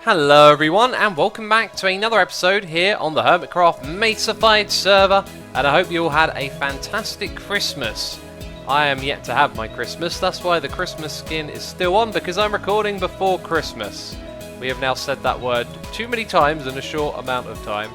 Hello everyone and welcome back to another episode here on the Hermitcraft Mesified server, and I hope you all had a fantastic Christmas. I am yet to have my Christmas, that's why the Christmas skin is still on, because I'm recording before Christmas. We have now said that word too many times in a short amount of time.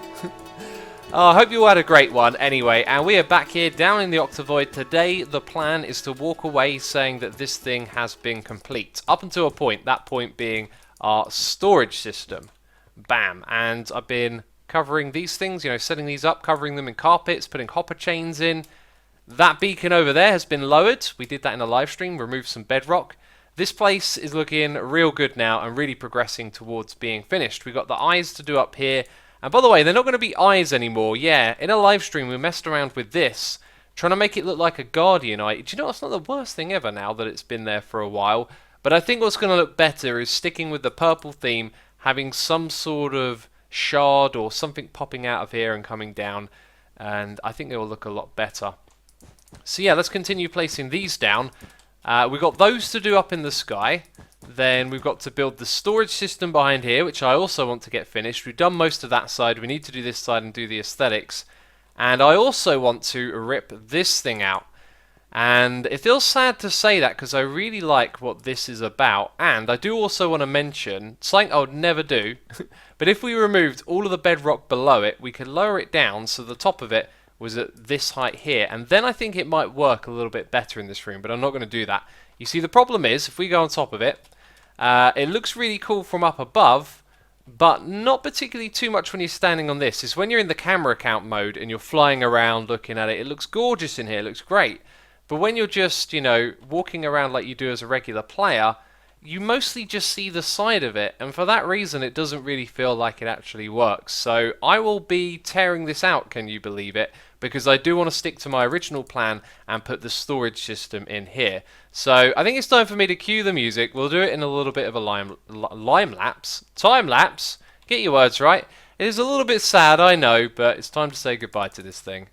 I hope you all had a great one anyway, and we are back here down in the Octavoid. Today the plan is to walk away saying that this thing has been complete, up until a point, that point being our storage system. Bam. And I've been covering these things, setting these up, covering them in carpets, putting hopper chains in. That beacon over there has been lowered. We did that in a live stream, removed some bedrock. This place is looking real good now and really progressing towards being finished. We've got the eyes to do up here. And by the way, they're not going to be eyes anymore. Yeah, in a live stream we messed around with this, trying to make it look like a guardian eye. Do you know, it's not the worst thing ever now that it's been there for a while. But I think what's going to look better is sticking with the purple theme, having some sort of shard or something popping out of here and coming down, and I think it will look a lot better. So yeah, let's continue placing these down. We've got those to do up in the sky. Then we've got to build the storage system behind here, which I also want to get finished. We've done most of that side. We need to do this side and do the aesthetics. And I also want to rip this thing out. And it feels sad to say that because I really like what this is about, and I do also want to mention something I would never do, but if we removed all of the bedrock below it, we could lower it down so the top of it was at this height here, and then I think it might work a little bit better in this room, but I'm not going to do that. You see, the problem is, if we go on top of it, it looks really cool from up above, but not particularly too much when you're standing on this. It's when you're in the camera count mode and you're flying around looking at it, it looks gorgeous in here, it looks great. But when you're just, walking around like you do as a regular player, you mostly just see the side of it. And for that reason, it doesn't really feel like it actually works. So I will be tearing this out, can you believe it? Because I do want to stick to my original plan and put the storage system in here. So I think it's time for me to cue the music. We'll do it in a little bit of a time lapse. Get your words right. It is a little bit sad, I know, but it's time to say goodbye to this thing.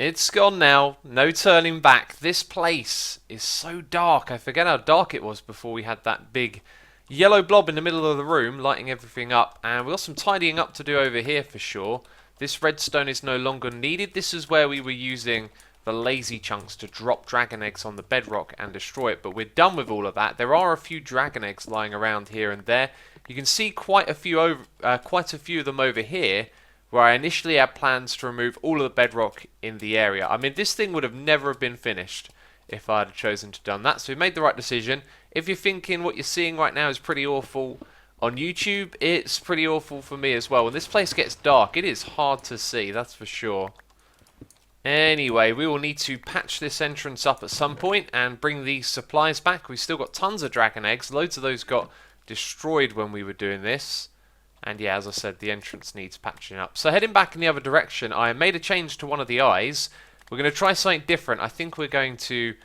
It's gone now, no turning back. This place is so dark. I forget how dark it was before we had that big yellow blob in the middle of the room lighting everything up. And we've got some tidying up to do over here for sure. This redstone is no longer needed. This is where we were using the lazy chunks to drop dragon eggs on the bedrock and destroy it. But we're done with all of that. There are a few dragon eggs lying around here and there. You can see quite a few of them over here, where I initially had plans to remove all of the bedrock in the area. I mean, this thing would have never been finished if I had chosen to done that, so we made the right decision. If you're thinking what you're seeing right now is pretty awful on YouTube, it's pretty awful for me as well. When this place gets dark, it is hard to see, that's for sure. Anyway, we will need to patch this entrance up at some point and bring these supplies back. We've still got tons of dragon eggs. Loads of those got destroyed when we were doing this. And yeah, as I said, the entrance needs patching up. So heading back in the other direction, I made a change to one of the eyes. We're going to try something different. I think we're going to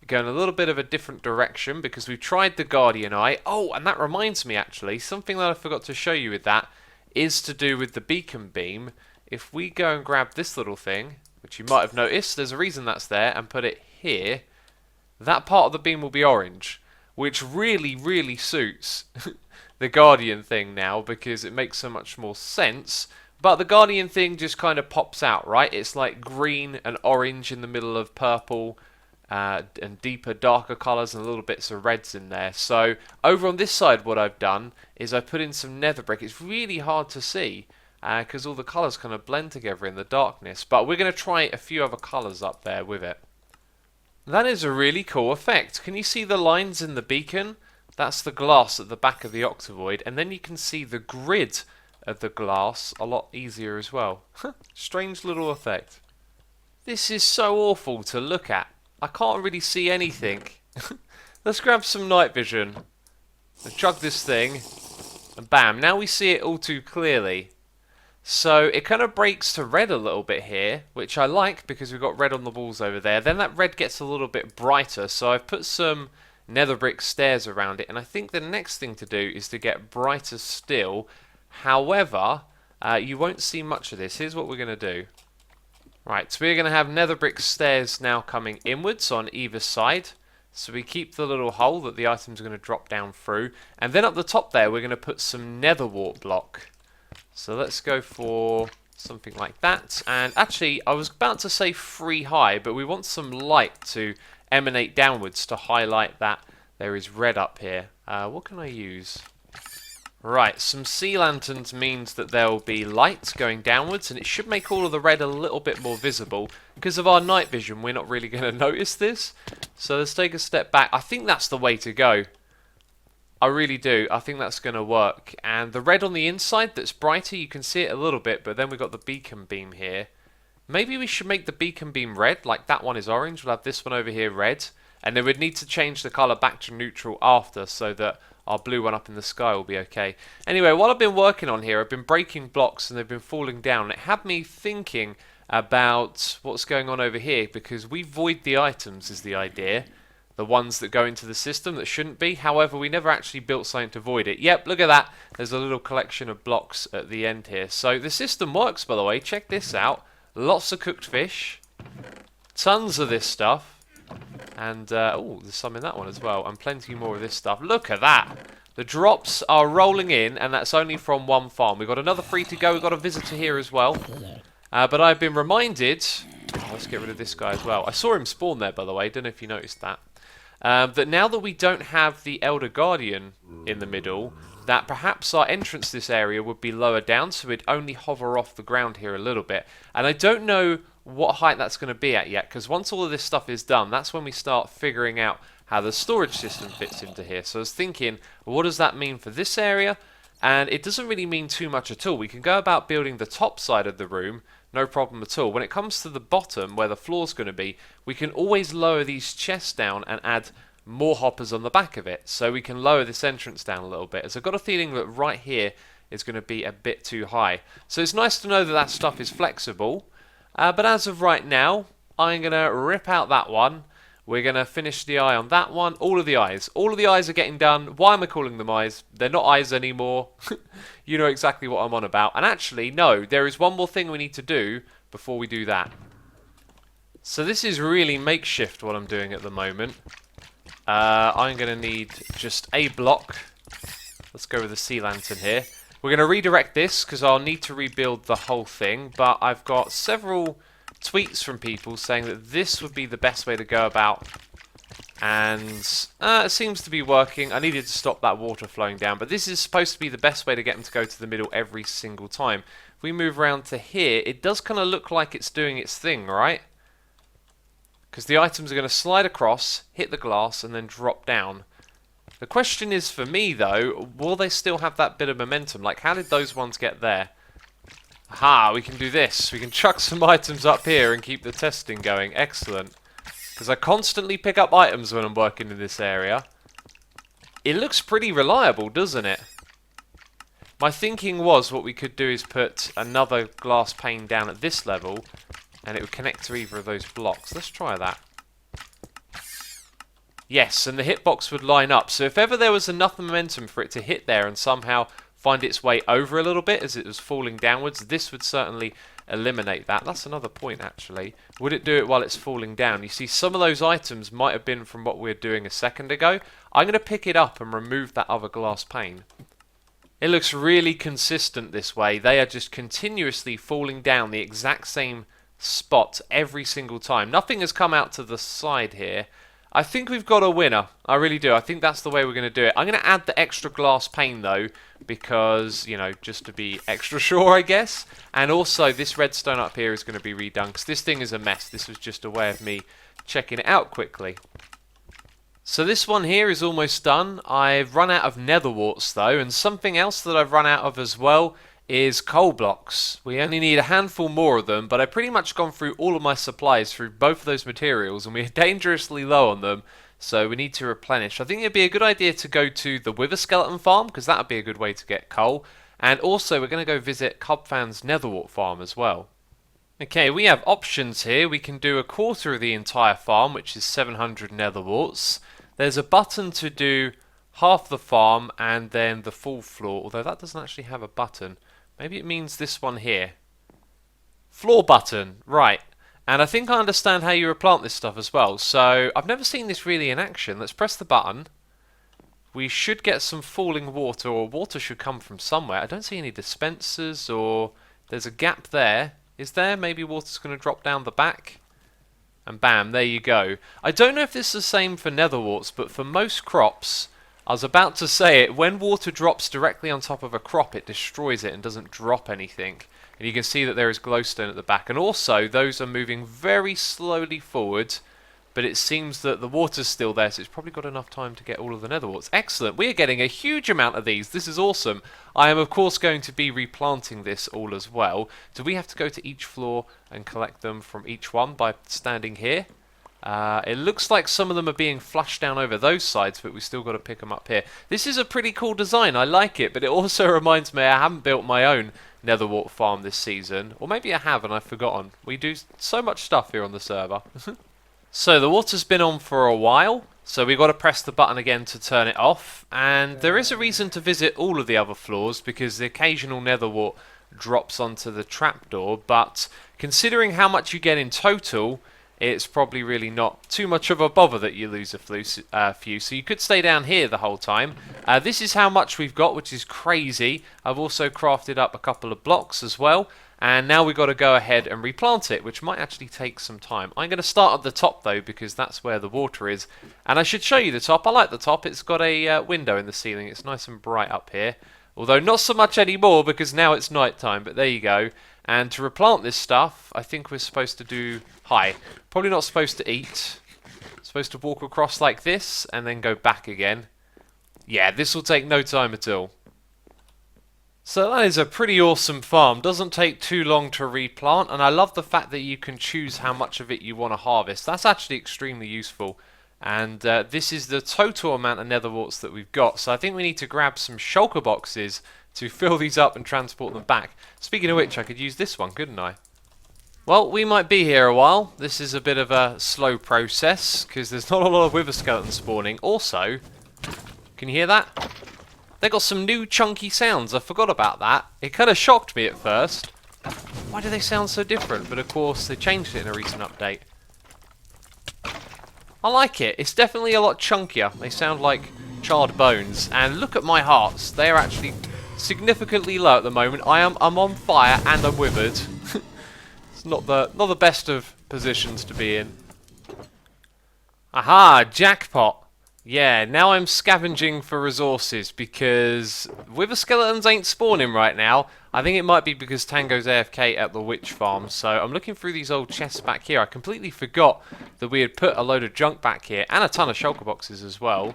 go in a little bit of a different direction because we've tried the guardian eye. Oh, and that reminds me actually, something that I forgot to show you with that is to do with the beacon beam. If we go and grab this little thing, which you might have noticed, there's a reason that's there, and put it here, that part of the beam will be orange, which really, really suits the Guardian thing now because it makes so much more sense. But the Guardian thing just kind of pops out, right? It's like green and orange in the middle of purple and deeper, darker colours and little bits of reds in there. So over on this side what I've done is I put in some nether brick. It's really hard to see because all the colours kind of blend together in the darkness. But we're going to try a few other colours up there with it. That is a really cool effect. Can you see the lines in the beacon? That's the glass at the back of the Octavoid, and then you can see the grid of the glass a lot easier as well. Strange little effect. This is so awful to look at. I can't really see anything. Let's grab some night vision. Let's chug this thing, and bam, now we see it all too clearly. So it kind of breaks to red a little bit here, which I like because we've got red on the walls over there. Then that red gets a little bit brighter, so I've put some nether brick stairs around it, and I think the next thing to do is to get brighter still. However, you won't see much of this. Here's what we're going to do. Right, so we're going to have nether brick stairs now coming inwards on either side. So we keep the little hole that the items are going to drop down through. And then up the top there, we're going to put some nether wart block. So let's go for something like that. And actually, I was about to say 3 high, but we want some light to emanate downwards to highlight that there is red up here. What can I use? Right, some sea lanterns means that there will be light going downwards, and it should make all of the red a little bit more visible. Because of our night vision, we're not really going to notice this. So let's take a step back. I think that's the way to go. I really do. I think that's going to work. And the red on the inside that's brighter, you can see it a little bit, but then we've got the beacon beam here. Maybe we should make the beacon beam red, like that one is orange. We'll have this one over here red. And then we'd need to change the colour back to neutral after, so that our blue one up in the sky will be okay. Anyway, what I've been working on here, I've been breaking blocks and they've been falling down. It had me thinking about what's going on over here, because we void the items is the idea. The ones that go into the system that shouldn't be. However, we never actually built something to void it. Yep, look at that. There's a little collection of blocks at the end here. So the system works, by the way. Check this out. Lots of cooked fish. Tons of this stuff. And, oh, there's some in that one as well. And plenty more of this stuff. Look at that. The drops are rolling in, and that's only from one farm. We've got another 3 to go. We've got a visitor here as well. But I've been reminded... Oh, let's get rid of this guy as well. I saw him spawn there, by the way. Don't know if you noticed that. That now that we don't have the Elder Guardian in the middle, that perhaps our entrance to this area would be lower down, so we'd only hover off the ground here a little bit. And I don't know what height that's going to be at yet, because once all of this stuff is done, that's when we start figuring out how the storage system fits into here. So I was thinking, well, what does that mean for this area? And it doesn't really mean too much at all. We can go about building the top side of the room, no problem at all. When it comes to the bottom, where the floor's going to be, we can always lower these chests down and add more hoppers on the back of it. So we can lower this entrance down a little bit. As I've got a feeling that right here is going to be a bit too high. So it's nice to know that that stuff is flexible. But as of right now, I'm going to rip out that one. We're going to finish the eye on that one. All of the eyes. All of the eyes are getting done. Why am I calling them eyes? They're not eyes anymore. You know exactly what I'm on about. And actually, no, there is one more thing we need to do before we do that. So this is really makeshift what I'm doing at the moment. I'm going to need just a block. Let's go with the sea lantern here. We're going to redirect this because I'll need to rebuild the whole thing. But I've got several tweets from people saying that this would be the best way to go about. And it seems to be working. I needed to stop that water flowing down. But this is supposed to be the best way to get them to go to the middle every single time. If we move around to here, it does kind of look like it's doing its thing, right? Because the items are going to slide across, hit the glass, and then drop down. The question is for me, though, will they still have that bit of momentum? Like, how did those ones get there? Aha, we can do this. We can chuck some items up here and keep the testing going. Excellent. Because I constantly pick up items when I'm working in this area. It looks pretty reliable, doesn't it? My thinking was what we could do is put another glass pane down at this level, and it would connect to either of those blocks. Let's try that. Yes, and the hitbox would line up. So if ever there was enough momentum for it to hit there and somehow find its way over a little bit as it was falling downwards, this would certainly eliminate that. That's another point, actually. Would it do it while it's falling down? You see, some of those items might have been from what we were doing a second ago. I'm going to pick it up and remove that other glass pane. It looks really consistent this way. They are just continuously falling down the exact same spot every single time. Nothing has come out to the side here. I think we've got a winner. I really do. I think that's the way we're going to do it. I'm going to add the extra glass pane, though, because, you know, just to be extra sure, I guess. And also, this redstone up here is going to be redone, because this thing is a mess. This was just a way of me checking it out quickly. So this one here is almost done. I've run out of nether warts, though, and something else that I've run out of as well is coal blocks. We only need a handful more of them, but I've pretty much gone through all of my supplies through both of those materials, and we're dangerously low on them, so we need to replenish. I think it'd be a good idea to go to the Wither Skeleton farm, because that would be a good way to get coal. And also, we're going to go visit Cubfan's Netherwart farm as well. Okay, we have options here. We can do a quarter of the entire farm, which is 700 Netherwarts. There's a button to do half the farm and then the full floor, although that doesn't actually have a button. Maybe it means this one here. Floor button, right. And I think I understand how you replant this stuff as well. So, I've never seen this really in action. Let's press the button. We should get some falling water, or water should come from somewhere. I don't see any dispensers, or there's a gap there. Is there? Maybe water's going to drop down the back. And bam, there you go. I don't know if this is the same for netherwarts, but for most crops, I was about to say it, when water drops directly on top of a crop, it destroys it and doesn't drop anything. And you can see that there is glowstone at the back. And also, those are moving very slowly forward, but it seems that the water's still there, so it's probably got enough time to get all of the netherwarts. Excellent. We are getting a huge amount of these. This is awesome. I am, of course, going to be replanting this all as well. Do we have to go to each floor and collect them from each one by standing here? It looks like some of them are being flushed down over those sides, but we've still got to pick them up here. This is a pretty cool design. I like it, but it also reminds me I haven't built my own netherwart farm this season. Or maybe I have and I've forgotten. We do so much stuff here on the server. So the water's been on for a while, so we've got to press the button again to turn it off, and there is a reason to visit all of the other floors because the occasional netherwart drops onto the trapdoor, but considering how much you get in total, it's probably really not too much of a bother that you lose a few, so you could stay down here the whole time. This is how much we've got, which is crazy. I've also crafted up a couple of blocks as well. And now we've got to go ahead and replant it, which might actually take some time. I'm going to start at the top, though, because that's where the water is. And I should show you the top. I like the top. It's got a window in the ceiling. It's nice and bright up here. Although not so much anymore, because now it's night time. But there you go. And to replant this stuff, I think we're supposed to do... Hi. Probably not supposed to eat. Supposed to walk across like this, and then go back again. Yeah, this will take no time at all. So that is a pretty awesome farm. Doesn't take too long to replant, and I love the fact that you can choose how much of it you want to harvest. That's actually extremely useful. And this is the total amount of netherwarts that we've got. So I think we need to grab some shulker boxes to fill these up and transport them back. Speaking of which, I could use this one, couldn't I? Well, we might be here a while. This is a bit of a slow process because there's not a lot of wither skeletons spawning. Also, can you hear that? They got some new chunky sounds. I forgot about that. It kind of shocked me at first. Why do they sound so different? But of course, they changed it in a recent update. I like it. It's definitely a lot chunkier. They sound like charred bones. And look at my hearts. They are actually significantly low at the moment. I'm on fire and I'm withered. It's not the best of positions to be in. Aha! Jackpot! Yeah, now I'm scavenging for resources because wither skeletons ain't spawning right now. I think it might be because Tango's AFK at the witch farm. So I'm looking through these old chests back here. I completely forgot that we had put a load of junk back here and a ton of shulker boxes as well.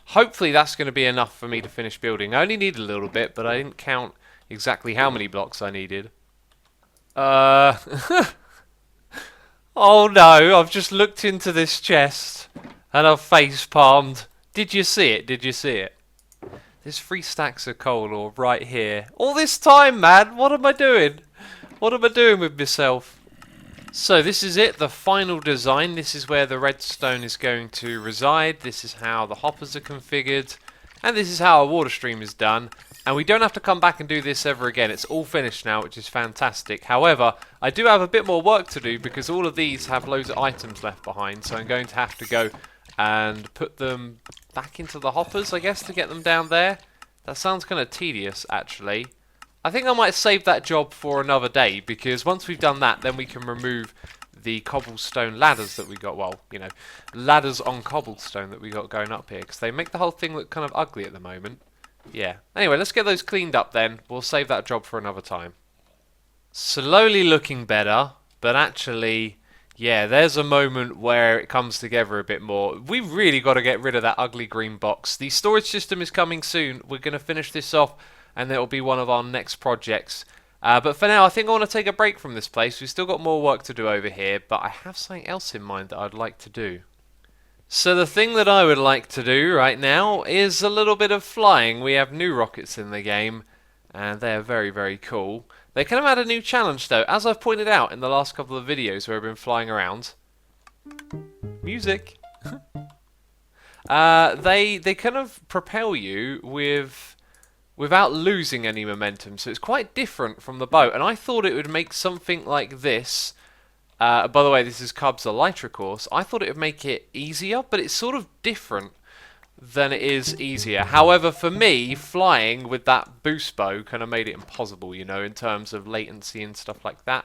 Hopefully that's going to be enough for me to finish building. I only need a little bit, but I didn't count exactly how many blocks I needed. Oh no, I've just looked into this chest. And I've face-palmed. Did you see it? Did you see it? There's 3 stacks of coal ore right here. All this time, man! What am I doing? What am I doing with myself? So this is it, the final design. This is where the redstone is going to reside. This is how the hoppers are configured. And this is how a water stream is done. And we don't have to come back and do this ever again. It's all finished now, which is fantastic. However, I do have a bit more work to do because all of these have loads of items left behind. So I'm going to have to go and put them back into the hoppers, I guess, to get them down there. That sounds kind of tedious, actually. I think I might save that job for another day, because once we've done that, then we can remove the cobblestone ladders that we got. Well, you know, ladders on cobblestone that we got going up here, because they make the whole thing look kind of ugly at the moment. Yeah. Anyway, let's get those cleaned up then. We'll save that job for another time. Slowly looking better, but actually... yeah, there's a moment where it comes together a bit more. We've really got to get rid of that ugly green box. The storage system is coming soon. We're going to finish this off, and it'll be one of our next projects. But for now, I think I want to take a break from this place. We've still got more work to do over here, but I have something else in mind that I'd like to do. So the thing that I would like to do right now is a little bit of flying. We have new rockets in the game, and they're very, very cool. They kind of had a new challenge though, as I've pointed out in the last couple of videos where I've been flying around. Music! They kind of propel you without losing any momentum, so it's quite different from the boat, and I thought it would make something like this. By the way, this is Cub's Elytra course. I thought it would make it easier, but it's sort of different than it is easier. However, for me, flying with that boost bow kind of made it impossible, you know, in terms of latency and stuff like that.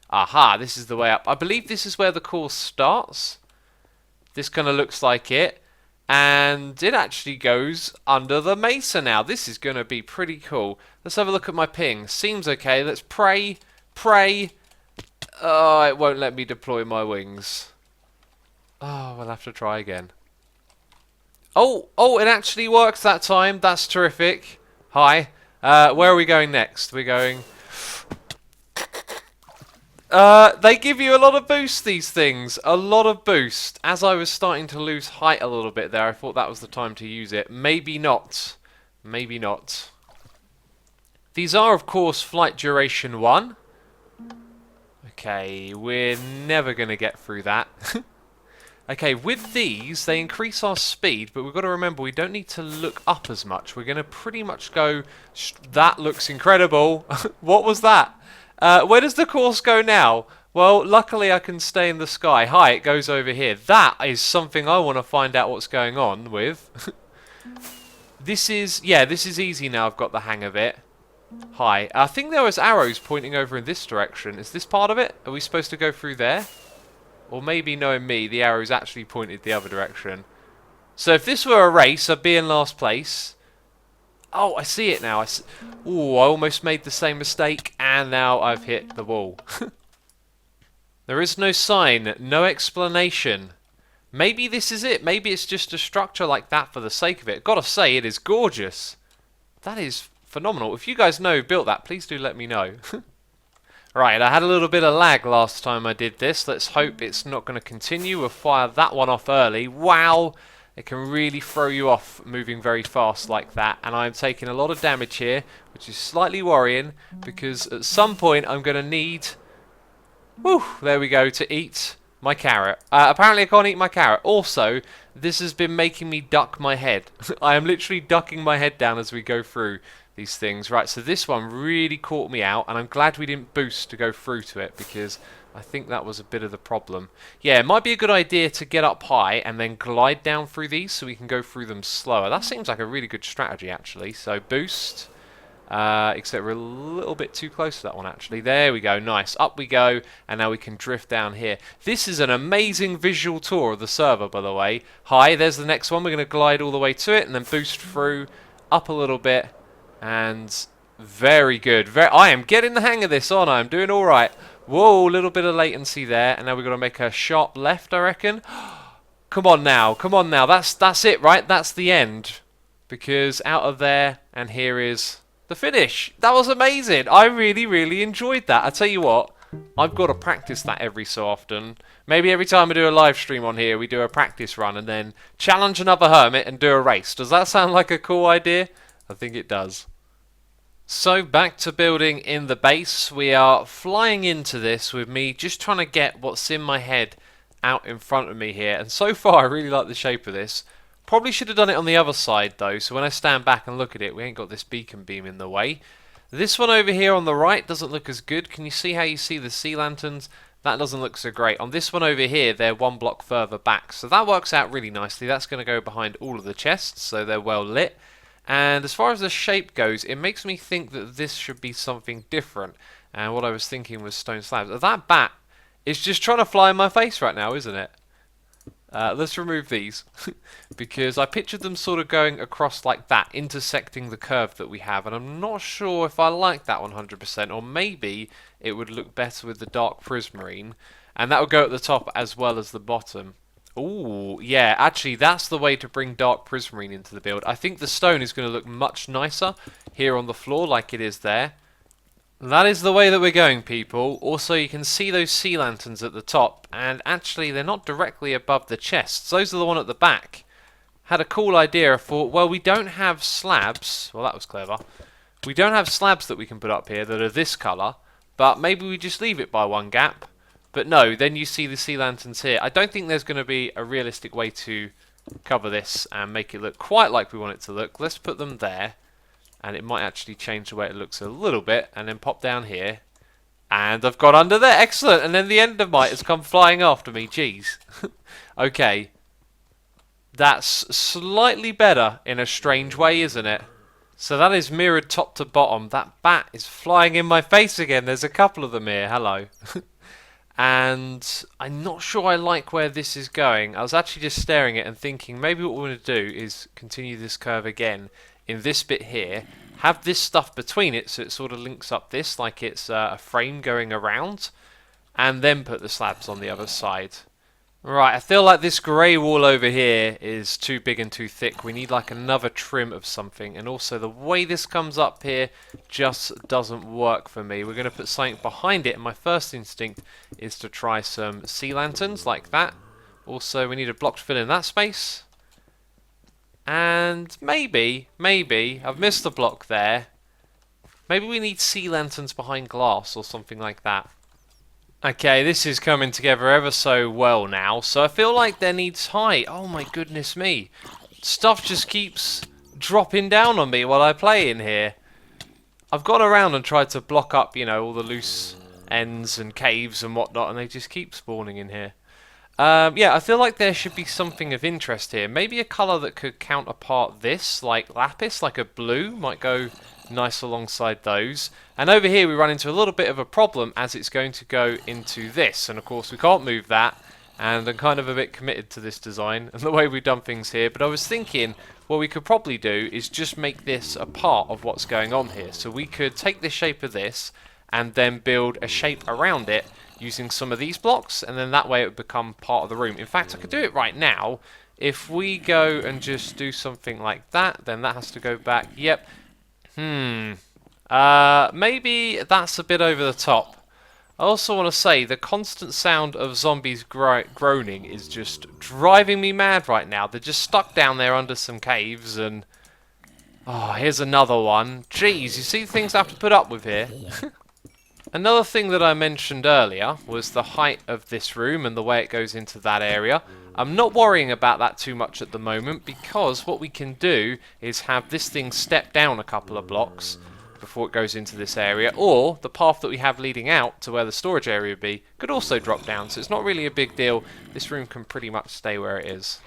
Aha, this is the way up. I believe this is where the course starts. This kind of looks like it. And it actually goes under the mesa now. This is going to be pretty cool. Let's have a look at my ping. Seems okay. Let's pray. Pray. Oh, it won't let me deploy my wings. Oh, we'll have to try again. Oh, it actually works that time. That's terrific. Hi. Where are we going next? We're going... they give you a lot of boost, these things. A lot of boost. As I was starting to lose height a little bit there, I thought that was the time to use it. Maybe not. Maybe not. These are, of course, flight duration 1. Okay, we're never going to get through that. Okay, with these, they increase our speed, but we've got to remember we don't need to look up as much. We're going to pretty much go... That looks incredible. What was that? Where does the course go now? Well, luckily I can stay in the sky. Hi, it goes over here. That is something I want to find out what's going on with. This is easy now. I've got the hang of it. Hi. I think there was arrows pointing over in this direction. Is this part of it? Are we supposed to go through there? Or maybe, knowing me, the arrows actually pointed the other direction. So if this were a race, I'd be in last place. Oh, I see it now. Ooh, I almost made the same mistake, and now I've hit the wall. There is no sign, no explanation. Maybe this is it. Maybe it's just a structure like that for the sake of it. Gotta say, it is gorgeous. That is phenomenal. If you guys know who built that, please do let me know. Right, I had a little bit of lag last time I did this. Let's hope it's not going to continue. We'll fire that one off early. Wow! It can really throw you off moving very fast like that. And I'm taking a lot of damage here, which is slightly worrying, because at some point I'm going to need... Whew, there we go, to eat my carrot. Apparently I can't eat my carrot. Also, this has been making me duck my head. I am literally ducking my head down as we go through these things. Right, so this one really caught me out, and I'm glad we didn't boost to go through to it, because I think that was a bit of the problem. Yeah, it might be a good idea to get up high and then glide down through these so we can go through them slower. That seems like a really good strategy, actually. So boost, except we're a little bit too close to that one, actually. There we go, nice. Up we go, and now we can drift down here. This is an amazing visual tour of the server, by the way. Hi, there's the next one. We're going to glide all the way to it and then boost through, up a little bit. And very good. I am getting the hang of this, aren't I? I'm doing all right. Whoa, a little bit of latency there, and now we've got to make a sharp left, I reckon. Come on now, come on now. That's it, right? That's the end. Because out of there, and here is the finish. That was amazing. I really, really enjoyed that. I tell you what, I've got to practice that every so often. Maybe every time I do a live stream on here, we do a practice run and then challenge another hermit and do a race. Does that sound like a cool idea? I think it does. So back to building in the base. We are flying into this with me just trying to get what's in my head out in front of me here. And so far I really like the shape of this. Probably should have done it on the other side though, so when I stand back and look at it, we ain't got this beacon beam in the way. This one over here on the right doesn't look as good. Can you see how you see the sea lanterns? That doesn't look so great. On this one over here, they're one block further back. So that works out really nicely. That's going to go behind all of the chests, so they're well lit. And as far as the shape goes, it makes me think that this should be something different. And what I was thinking was stone slabs. That bat is just trying to fly in my face right now, isn't it? Let's remove these. Because I pictured them sort of going across like that, intersecting the curve that we have. And I'm not sure if I like that 100%. Or maybe it would look better with the dark prismarine. And that would go at the top as well as the bottom. Ooh, yeah, actually that's the way to bring dark prismarine into the build. I think the stone is going to look much nicer here on the floor like it is there. That is the way that we're going, people. Also, you can see those sea lanterns at the top, and actually they're not directly above the chests. Those are the one at the back. Had a cool idea. I thought, well, we don't have slabs. Well, that was clever. We don't have slabs that we can put up here that are this colour, but maybe we just leave it by one gap. But no, then you see the sea lanterns here. I don't think there's going to be a realistic way to cover this and make it look quite like we want it to look. Let's put them there, and it might actually change the way it looks a little bit, and then pop down here. And I've got under there. Excellent. And then the Endermite has come flying after me. Jeez. Okay. That's slightly better in a strange way, isn't it? So that is mirrored top to bottom. That bat is flying in my face again. There's a couple of them here. Hello. And I'm not sure I like where this is going. I was actually just staring at it and thinking maybe what we're going to do is continue this curve again in this bit here. Have this stuff between it so it sort of links up this like it's a frame going around. And then put the slabs on the other side. Right, I feel like this grey wall over here is too big and too thick. We need like another trim of something. And also the way this comes up here just doesn't work for me. We're going to put something behind it. And my first instinct is to try some sea lanterns like that. Also, we need a block to fill in that space. And maybe, I've missed a block there. Maybe we need sea lanterns behind glass or something like that. Okay, this is coming together ever so well now. So I feel like there needs height. Oh my goodness me. Stuff just keeps dropping down on me while I play in here. I've gone around and tried to block up, you know, all the loose ends and caves and whatnot, and they just keep spawning in here. Yeah, I feel like there should be something of interest here. Maybe a colour that could counterpart this, like lapis, like a blue, might go nice alongside those. And over here we run into a little bit of a problem as it's going to go into this. And of course we can't move that. And I'm kind of a bit committed to this design and the way we've done things here. But I was thinking what we could probably do is just make this a part of what's going on here. So we could take the shape of this and then build a shape around it using some of these blocks, and then that way it would become part of the room. In fact, I could do it right now. If we go and just do something like that, then that has to go back. Yep. Maybe that's a bit over the top. I also want to say the constant sound of zombies groaning is just driving me mad right now. They're just stuck down there under some caves, and oh, here's another one. Jeez, you see things I have to put up with here. Another thing that I mentioned earlier was the height of this room and the way it goes into that area. I'm not worrying about that too much at the moment because what we can do is have this thing step down a couple of blocks before it goes into this area, or the path that we have leading out to where the storage area would be could also drop down, so it's not really a big deal. This room can pretty much stay where it is.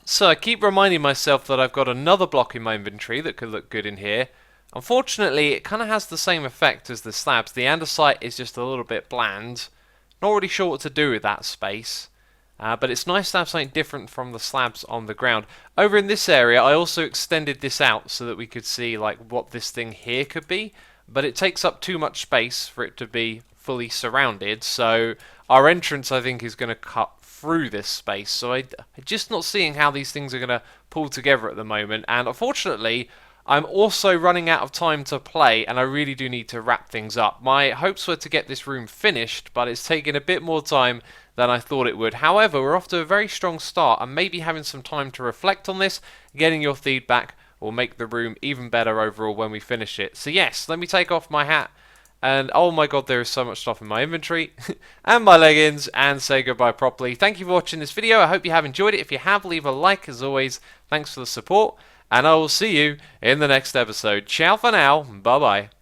So I keep reminding myself that I've got another block in my inventory that could look good in here. Unfortunately, it kind of has the same effect as the slabs. The andesite is just a little bit bland. Not really sure what to do with that space. But it's nice to have something different from the slabs on the ground. Over in this area, I also extended this out so that we could see like what this thing here could be. But it takes up too much space for it to be fully surrounded. So our entrance, I think, is going to cut through this space. So I'm just not seeing how these things are going to pull together at the moment. And unfortunately, I'm also running out of time to play, and I really do need to wrap things up. My hopes were to get this room finished, but it's taken a bit more time than I thought it would. However, we're off to a very strong start, and maybe having some time to reflect on this, getting your feedback, will make the room even better overall when we finish it. So yes, let me take off my hat, and oh my god, there is so much stuff in my inventory, and my leggings, and say goodbye properly. Thank you for watching this video. I hope you have enjoyed it. If you have, leave a like as always. Thanks for the support. And I will see you in the next episode. Ciao for now. Bye-bye.